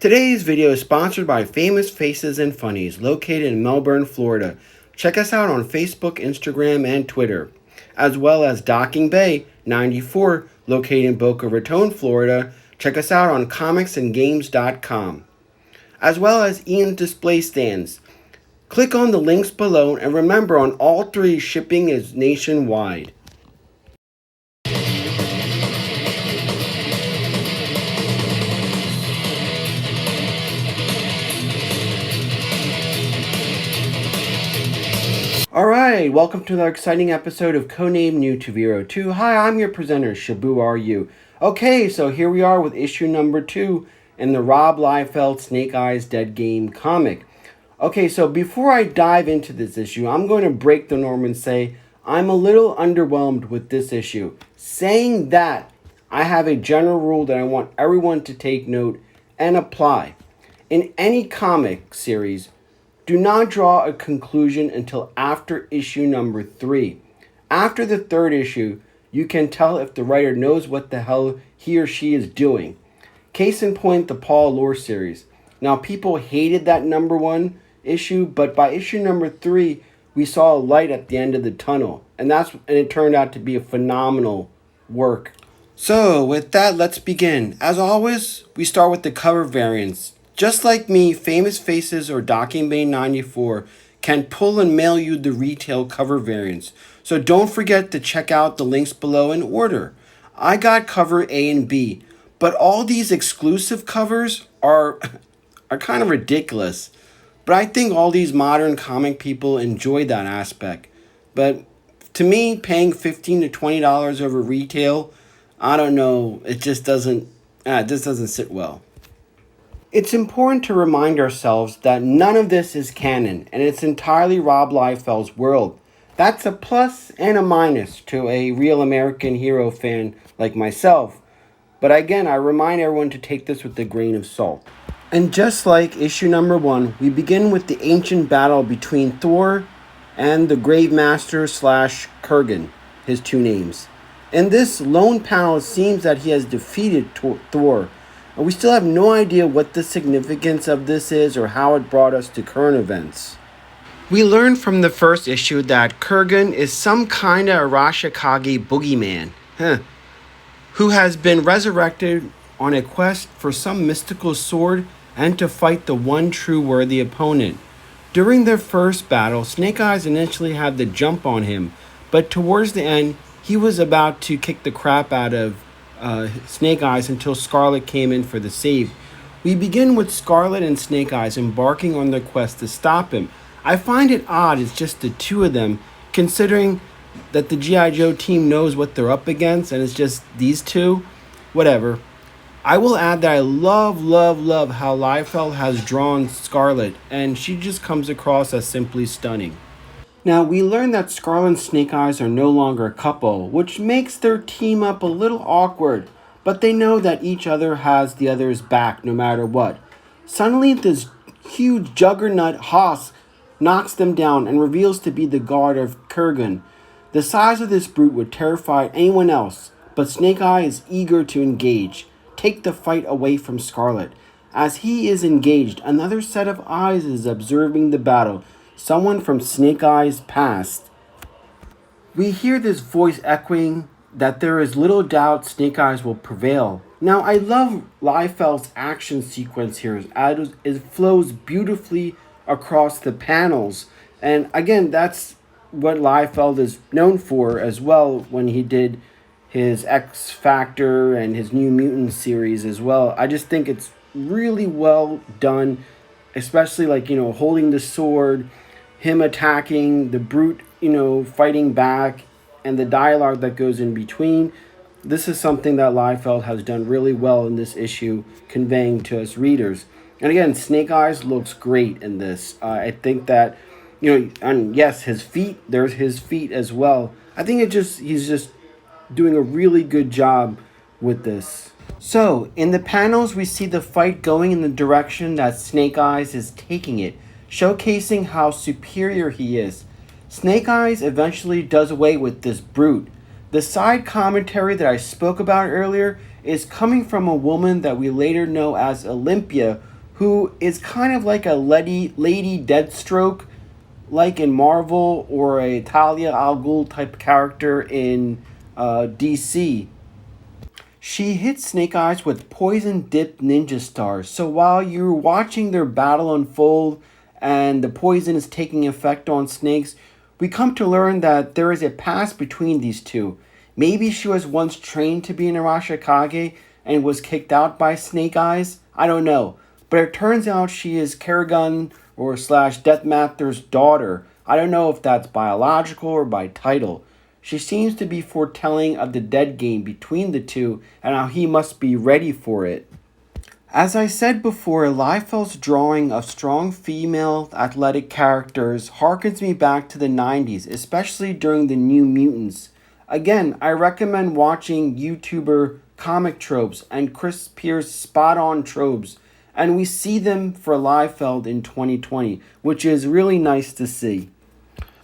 Today's video is sponsored by Famous Faces and Funnies, located in Melbourne, Florida. Check us out on Facebook, Instagram, and Twitter, as well as Docking Bay 94, located in Boca Raton, Florida. Check us out on comicsandgames.com, as well as Ian's Display Stands. Click on the links below, and remember, on all three, shipping is nationwide. Alright, welcome to another exciting episode of Codename New to Vero 2. Hi, I'm your presenter, Shabu Are You. Okay, so here we are with issue number 2 in the Rob Liefeld Snake Eyes Deadgame comic. Okay, so before I dive into this issue, I'm going to break the norm and say I'm a little underwhelmed with this issue. Saying that, I have a general rule that I want everyone to take note and apply. In any comic series, do not draw a conclusion until after issue number 3. After the third issue, you can tell if the writer knows what the hell he or she is doing. Case in point, the Paul Lore series. Now, people hated that number 1 issue, but by issue number 3, we saw a light at the end of the tunnel. And it turned out to be a phenomenal work. So, with that, let's begin. As always, we start with the cover variants. Just like me, Famous Faces or Docking Bay 94 can pull and mail you the retail cover variants. So don't forget to check out the links below in order. I got cover A and B, but all these exclusive covers are kind of ridiculous. But I think all these modern comic people enjoy that aspect. But to me, paying $15 to $20 over retail, I don't know, it just doesn't sit well. It's important to remind ourselves that none of this is canon, and it's entirely Rob Liefeld's world. That's a plus and a minus to a real American hero fan like myself. But again, I remind everyone to take this with a grain of salt. And just like issue number 1, we begin with the ancient battle between Thor and the Gravemaster / Kurgan, his two names. In this lone panel, it seems that he has defeated Thor. And we still have no idea what the significance of this is or how it brought us to current events. We learned from the first issue that Kurgan is some kind of Arashikage boogeyman, who has been resurrected on a quest for some mystical sword and to fight the one true worthy opponent. During their first battle, Snake Eyes initially had the jump on him, but towards the end, he was about to kick the crap out of Snake Eyes until Scarlet came in for the save. We begin with Scarlet and Snake Eyes embarking on their quest to stop him. I find it odd it's just the two of them, considering that the G.I. Joe team knows what they're up against and it's just these two. Whatever. I will add that I love how Liefeld has drawn Scarlet, and she just comes across as simply stunning. Now, we learn that Scarlet and Snake Eyes are no longer a couple, which makes their team up a little awkward, but they know that each other has the other's back no matter what. Suddenly, this huge juggernaut Haas knocks them down and reveals to be the guard of Kurgan. The size of this brute would terrify anyone else, but Snake Eye is eager to engage, take the fight away from Scarlet. As he is engaged, another set of eyes is observing the battle. Someone from Snake Eyes' past. We hear this voice echoing that there is little doubt Snake Eyes will prevail. Now, I love Liefeld's action sequence here as it flows beautifully across the panels. And again, that's what Liefeld is known for as well when he did his X Factor and his New Mutant series as well. I just think it's really well done, especially holding the sword, him attacking, the brute, fighting back, and the dialogue that goes in between. This is something that Liefeld has done really well in this issue, conveying to us readers. And again, Snake Eyes looks great in this. I think that, and yes, his feet, there's his feet as well. I think he's just doing a really good job with this. So, in the panels, we see the fight going in the direction that Snake Eyes is taking it, showcasing how superior he is. Snake Eyes eventually does away with this brute. The side commentary that I spoke about earlier is coming from a woman that we later know as Olympia, who is kind of like a lady Deathstroke, like in Marvel, or a Talia al Ghul type character in DC. She hits Snake Eyes with poison dipped ninja stars. So while you're watching their battle unfold and the poison is taking effect on snakes, we come to learn that there is a past between these two. Maybe she was once trained to be an Arashikage and was kicked out by Snake Eyes. I don't know. But it turns out she is Kerrigan or slash Deathmaster's daughter. I don't know if that's biological or by title. She seems to be foretelling of the Deadgame between the two and how he must be ready for it. As I said before, Liefeld's drawing of strong female athletic characters harkens me back to the 90s, especially during the New Mutants. Again, I recommend watching YouTuber Comic Tropes and Chris Pierce Spot On Tropes, and we see them for Liefeld in 2020, which is really nice to see.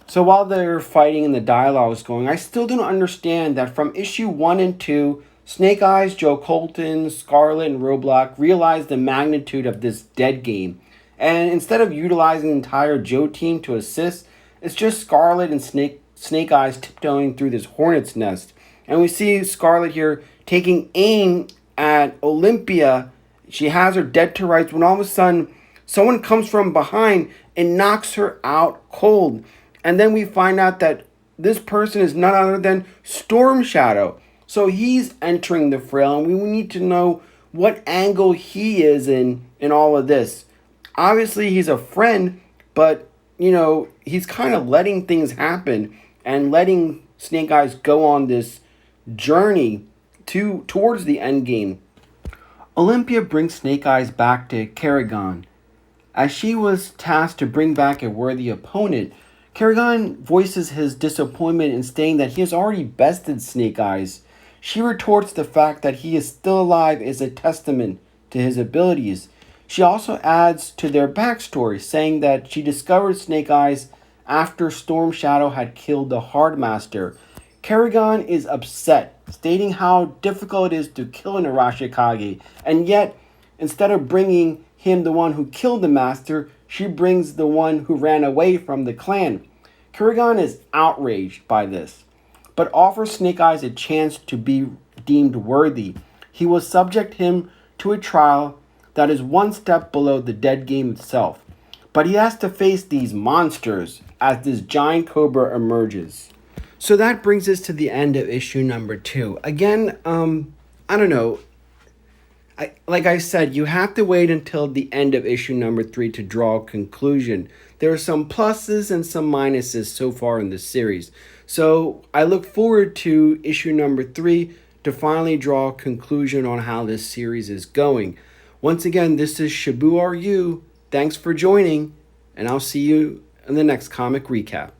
So while they're fighting and the dialogue is going, I still don't understand that from issue 1 and 2, Snake Eyes, Joe Colton, Scarlet, and Roadblock realized the magnitude of this Deadgame. And instead of utilizing the entire Joe team to assist, it's just Scarlet and Snake Eyes tiptoeing through this hornet's nest. And we see Scarlet here taking aim at Olympia. She has her dead to rights when all of a sudden someone comes from behind and knocks her out cold. And then we find out that this person is none other than Storm Shadow. So he's entering the frail, and we need to know what angle he is in all of this. Obviously, he's a friend, but, he's kind of letting things happen and letting Snake Eyes go on this journey towards the end game. Olympia brings Snake Eyes back to Kerrigan. As she was tasked to bring back a worthy opponent, Kerrigan voices his disappointment in stating that he has already bested Snake Eyes. She retorts the fact that he is still alive is a testament to his abilities. She also adds to their backstory, saying that she discovered Snake Eyes after Storm Shadow had killed the Hardmaster. Kerrigan is upset, stating how difficult it is to kill an Arashikage, and yet, instead of bringing him the one who killed the Master, she brings the one who ran away from the clan. Kerrigan is outraged by this, but offers Snake Eyes a chance to be deemed worthy. He will subject him to a trial that is one step below the Deadgame itself. But he has to face these monsters as this giant cobra emerges. So that brings us to the end of issue number 2. Again, I don't know. Like I said, you have to wait until the end of issue number 3 to draw a conclusion. There are some pluses and some minuses so far in the series. So I look forward to issue number 3 to finally draw a conclusion on how this series is going. Once again, this is Shabu RU. Thanks for joining, and I'll see you in the next comic recap.